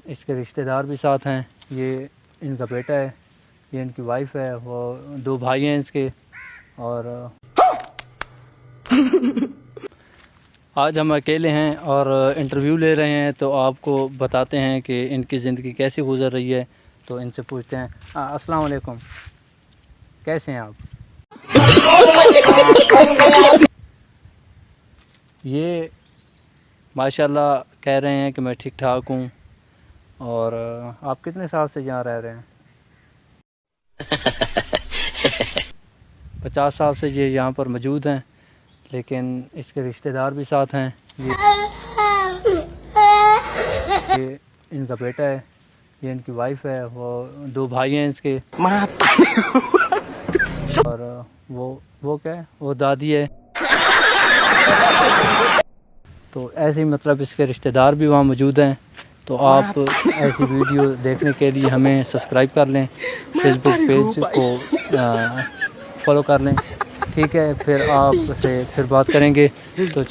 इसके रिश्तेदार भी साथ हैं। ये इनका बेटा है, ये इनकी वाइफ है, वो 2 भाई हैं इसके। और आज हम अकेले हैं और इंटरव्यू ले रहे हैं, तो आपको बताते हैं कि इनकी ज़िंदगी कैसी गुजर रही है। तो इनसे पूछते हैं। अस्सलाम वालेकुम, कैसे हैं आप? ये माशाल्लाह कह रहे हैं कि मैं ठीक ठाक हूँ। और आप कितने साल से यहाँ रह रहे हैं? 50 साल से ये यहाँ पर मौजूद हैं, लेकिन इसके रिश्तेदार भी साथ हैं। ये इनका बेटा है, ये इनकी वाइफ है, वो 2 भाई हैं इसके। और वो क्या है, वो दादी है। तो ऐसे ही मतलब इसके रिश्तेदार भी वहाँ मौजूद हैं। तो आप ऐसी वीडियो देखने के लिए हमें सब्सक्राइब कर लें, फेसबुक पेज को फॉलो कर लें, ठीक है? फिर आपसे फिर बात करेंगे। तो